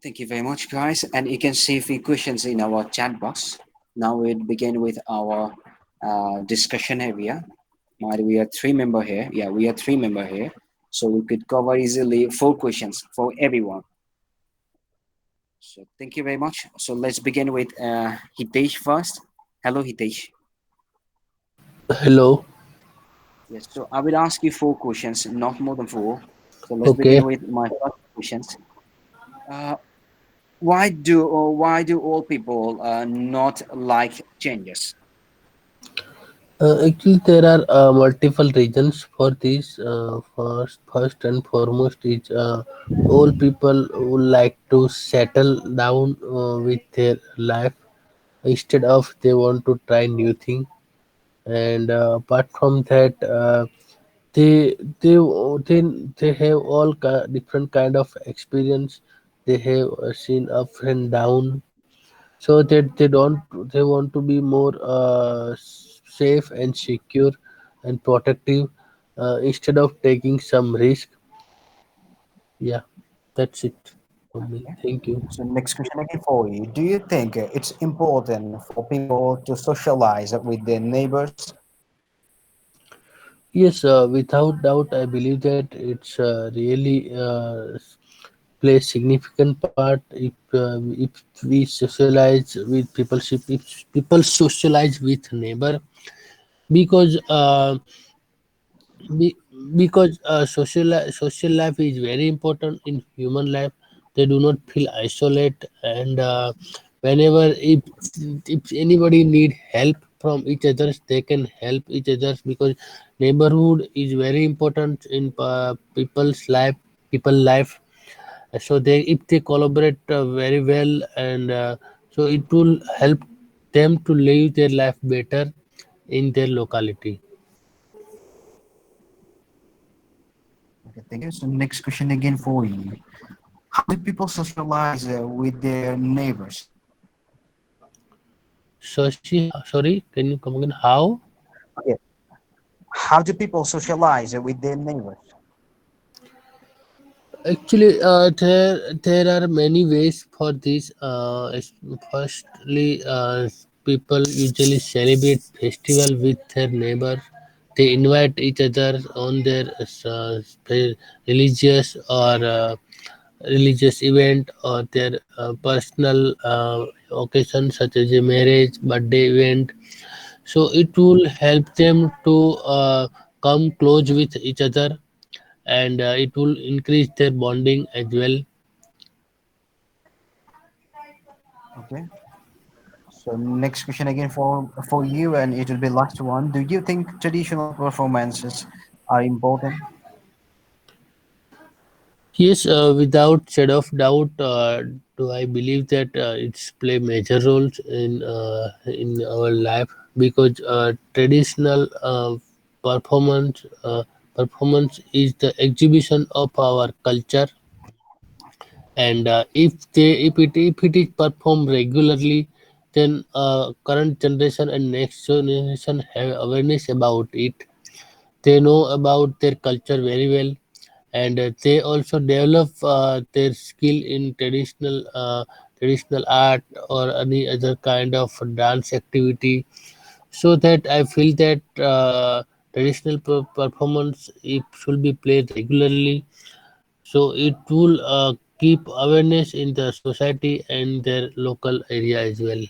Thank you very much, guys. And you can see a few questions in our chat box. Now we'll begin with our discussion area. Might we are three member here. Yeah, we are three member here, so we could cover easily four questions for everyone. So thank you very much. So let's begin with Hitesh first. Hello, Hitesh. Hello. Yes. So I will ask you four questions, not more than four. So let's begin Okay. with my first questions. Uh, why do all people not like changes? Actually, there are multiple reasons for this. First and foremost is all people would like to settle down with their life instead of they want to try new thing. And apart from that, they they they they have all different kind of experience. They have seen up and down, so that they want to be more safe and secure and protective instead of taking some risk. Yeah, that's it from me. Okay. Thank you. So next question again for you. Do you think it's important for people to socialize with their neighbors? Yes, without doubt, I believe that it's really plays significant part if we socialize with people, if people socialize with neighbor, because Be, because social life is very important in human life. They do not feel isolated, and whenever if anybody need help from each others, they can help each others, because neighborhood is very important in people life. So they if they collaborate very well, and so it will help them to live their life better in their locality. Okay, thank you. So next question again for you. How do people socialize with their neighbors? So sorry, can you come again? How? Okay. How do people socialize with their neighbors? Actually, there are many ways for this. Firstly, people usually celebrate festival with their neighbors. They invite each other on their religious or religious event, or their personal occasion such as a marriage, birthday event. So it will help them to come close with each other, and it will increase their bonding as well. Okay. So next question again for you, and it will be last one. Do you think traditional performances are important? Yes, without shadow of doubt, do I believe that it's play major roles in our life, because traditional performance is the exhibition of our culture. And if it is performed regularly, then current generation and next generation have awareness about it. They know about their culture very well, and they also develop their skill in traditional art or any other kind of dance activity. So that I feel that traditional performance it should be played regularly, so it will keep awareness in the society and their local area as well.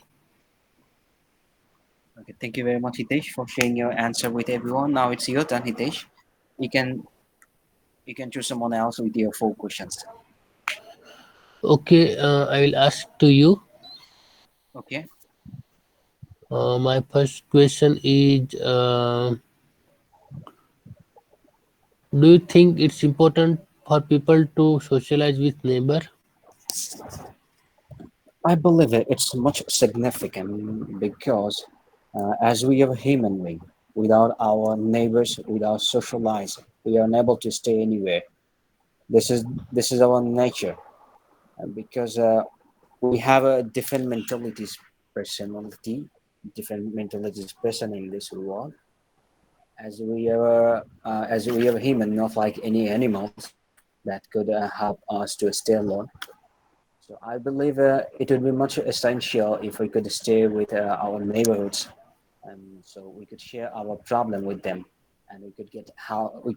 Okay, thank you very much, Hitesh, for sharing your answer with everyone. Now it's your turn, Hitesh. You can you can choose someone else with your four questions. Okay, I will ask to you. Okay. My first question is, do you think it's important for people to socialize with neighbor? I believe it's much significant because as we are human being, without our neighbors, without socializing, we are unable to stay anywhere. This is this is our nature because we have a different different mentalities present in this world. As we are human, not like any animals that could help us to stay alone. So I believe it would be much essential if we could stay with our neighborhoods, and so we could share our problem with them, and we could get help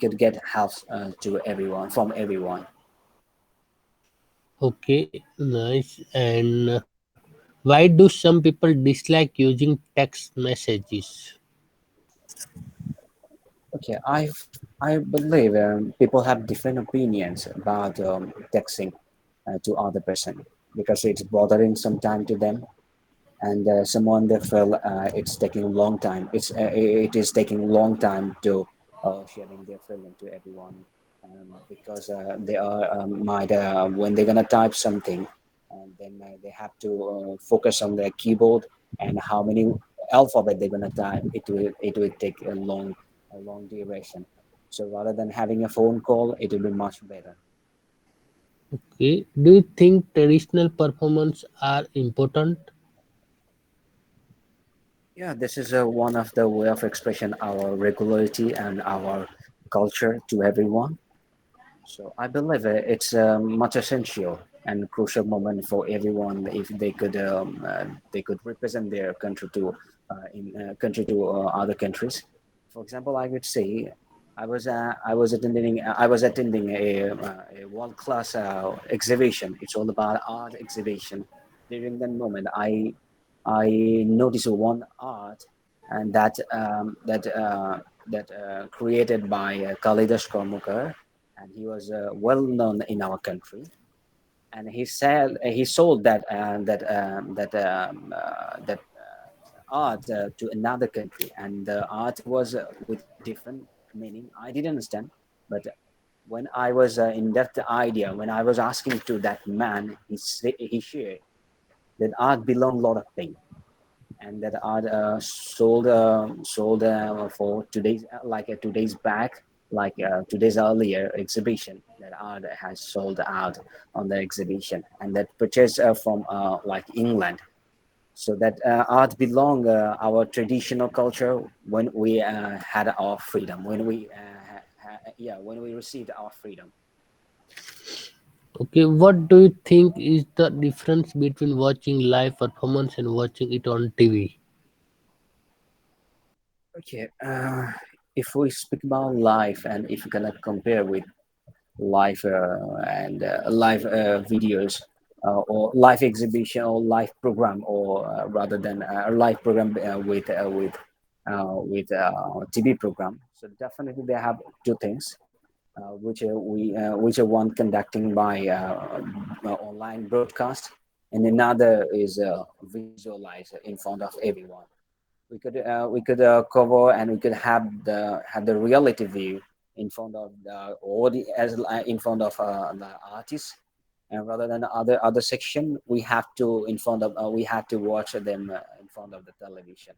to everyone from everyone. Okay, nice. And why do some people dislike using text messages? Okay, I believe people have different opinions about texting to other person because it's bothering some time to them, and someone they feel it's taking a long time. It is taking a long time to sharing their feeling to everyone, because they are might when they're gonna type something, and then they have to focus on their keyboard and how many alphabet they're gonna type. It will take a long duration. So rather than having a phone call, it will be much better. Okay, do you think traditional performance are important? Yeah, this is one of the way of expression our regularity and our culture to everyone. So I believe it's much essential and crucial moment for everyone if they could represent their country to other countries. For example, I would say I was attending a world class exhibition. It's all about art exhibition. During that moment, I noticed one art and that created by Kalidas Kormukar, and he was well known in our country. And he sold that art to another country, and the art was with different meaning. I didn't understand, but when I was in that idea, when I was asking to that man, he shared that art belonged a lot of things, and that art sold for today's like 2 days back, like 2 days earlier exhibition, that art has sold out on the exhibition, and that purchased from like England. So that art belong our traditional culture when we had our freedom, when we received our freedom. Okay, what do you think is the difference between watching live performance and watching it on TV? Okay, if we speak about life, and if you're gonna compare with live and live videos or live exhibition or live program, or rather than a live program with TV program. So definitely they have two things, which are one conducting by online broadcast, and another is visualize in front of everyone. We could cover, and we could have the reality view in front of the audience, in front of the artist, and rather than other section, we have to watch them in front of the television.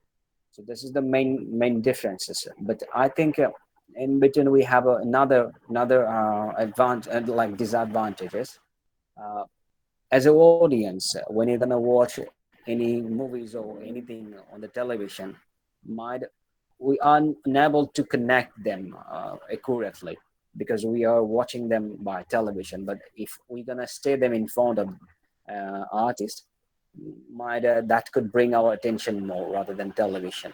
So this is the main differences. But I think in between we have another advantage, like disadvantages. Uh, as an audience, when you're gonna watch any movies or anything on the television, might we are unable to connect them accurately because we are watching them by television. But if we're gonna stay them in front of artists, might that could bring our attention more rather than television.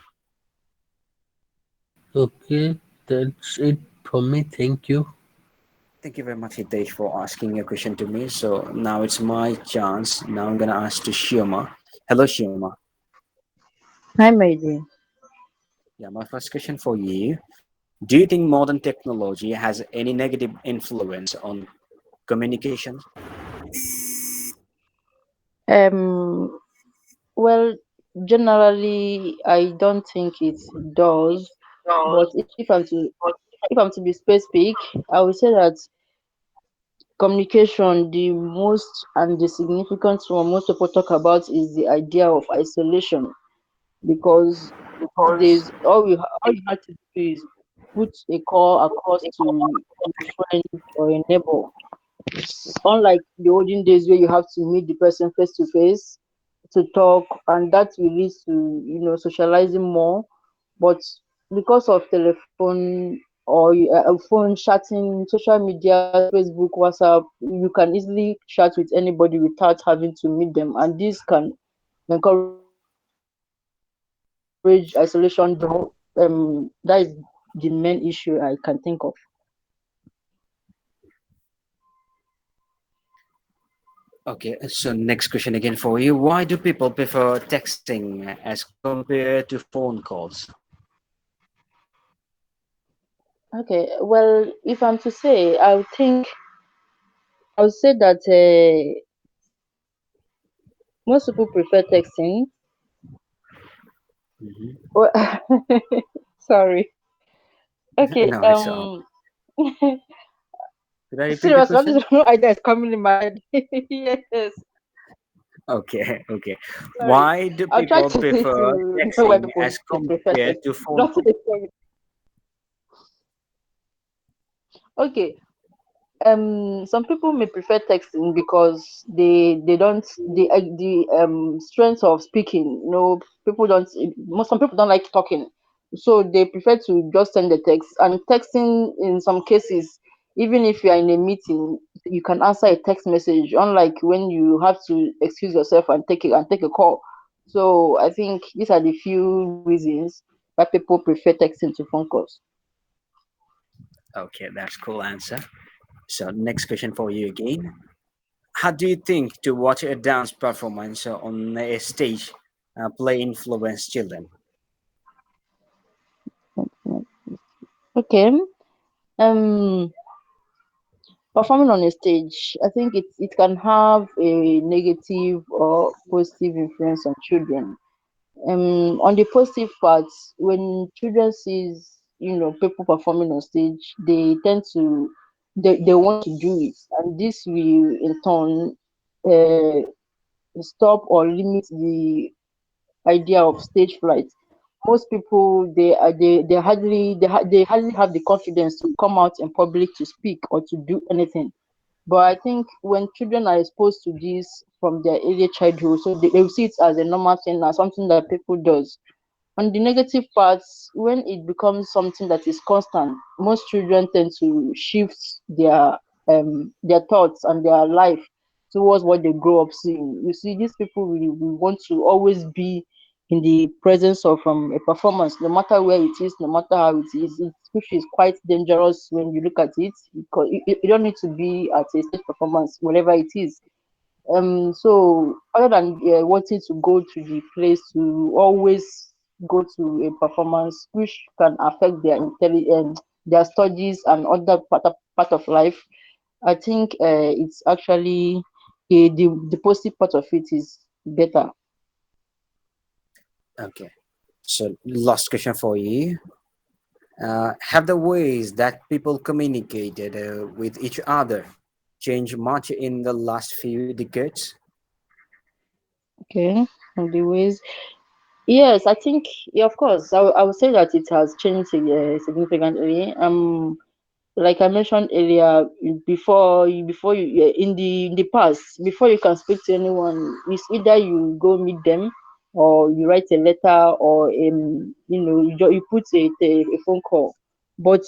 Okay, that's it from me. Thank you. Thank you very much, Hitesh, for asking a question to me. So now it's my chance. Now I'm gonna ask to Shioma. Hello, Shioma. Hi, my dear. Yeah, my first question for you. Do you think modern technology has any negative influence on communication? Um, well, generally, I don't think it does. But if I'm to be specific, I would say that communication, the most and the significant one most people talk about is the idea of isolation. Because these days, all you have to do is put a call across to a friend or a neighbor. Unlike the olden days where you have to meet the person face to face to talk, and that will lead to socializing more. But because of telephone, or phone chatting, social media, Facebook, WhatsApp. You can easily chat with anybody without having to meet them, and this can encourage isolation. That is the main issue I can think of. Okay, so next question again for you. Why do people prefer texting as compared to phone calls? Okay, well, if I'm to say, I would say that most people prefer texting. Hmm. Well, sorry. Okay. No, it's all. Could I repeat the Seriously, I question? just no idea is coming in my head. Yes. Okay, okay. Sorry. Why do I'll try people to prefer know why texting people as prefer compared to texting. phone Not to calls? the point. Okay. Some people may prefer texting because they don't the strength of speaking, people don't most some people don't like talking, so they prefer to just send the text. And texting, in some cases, even if you are in a meeting, you can answer a text message, unlike when you have to excuse yourself and take a call. So I think these are the few reasons why people prefer texting to phone calls. Okay, that's cool answer. So next question for you again. How do you think to watch a dance performance on a stage play influence children? Okay. um Performing on a stage, I think it can have a negative or positive influence on children. On the positive parts, when children sees people performing on stage, they tend to they want to do it, and this will in turn stop or limit the idea of stage fright. Most people, they hardly have the confidence to come out in public to speak or to do anything. But I think when children are exposed to this from their early childhood, so they will see it as a normal thing, as something that people does. On the negative parts, when it becomes something that is constant, most children tend to shift their thoughts and their life towards what they grow up seeing. You see, these people will want to always be in the presence of a performance, no matter where it is, no matter how it is, which is quite dangerous when you look at it, because you don't need to be at a stage performance, whatever it is. So other than wanting to go to the place, to always go to a performance, which can affect their intelligence, their studies, and other part of life, I think it's actually the positive part of it is better. Okay. So last question for you. Have the ways that people communicated with each other changed much in the last few decades? Okay, and the ways. Yes, I think, yeah, of course, I would say that it has changed significantly. Like I mentioned earlier, before you yeah, in the past, before you can speak to anyone, it's either you go meet them, or you write a letter, or you put a phone call. But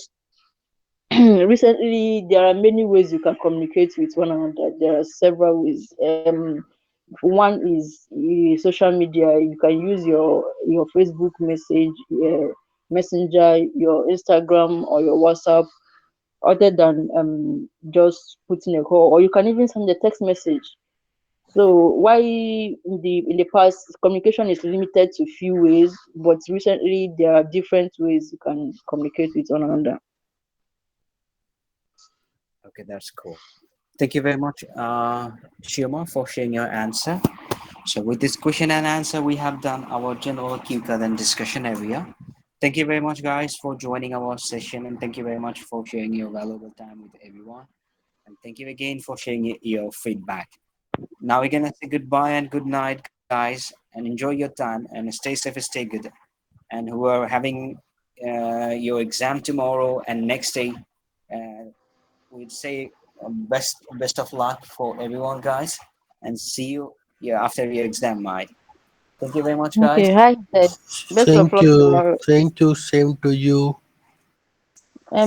recently, there are many ways you can communicate with one another. There are several ways. One is social media. You can use your Facebook message, messenger, your Instagram, or your WhatsApp, other than just putting a call, or you can even send a text message. So why in the past communication is limited to few ways, but recently there are different ways you can communicate with one another. Okay, that's cool. Thank you very much, Shima, for sharing your answer. So, with this question and answer, we have done our general QCAD and discussion area. Thank you very much, guys, for joining our session, and thank you very much for sharing your valuable time with everyone. And thank you again for sharing your feedback. Now we're gonna say goodbye and good night, guys, and enjoy your time and stay safe and stay good. And who are having your exam tomorrow and next day, uh, we'd say best of luck for everyone, guys, and see you yeah after your exam, mate. Thank you very much, guys. Okay, hi, Ted. Best of Thank luck you. tomorrow. Thank you. Same to you. Yeah,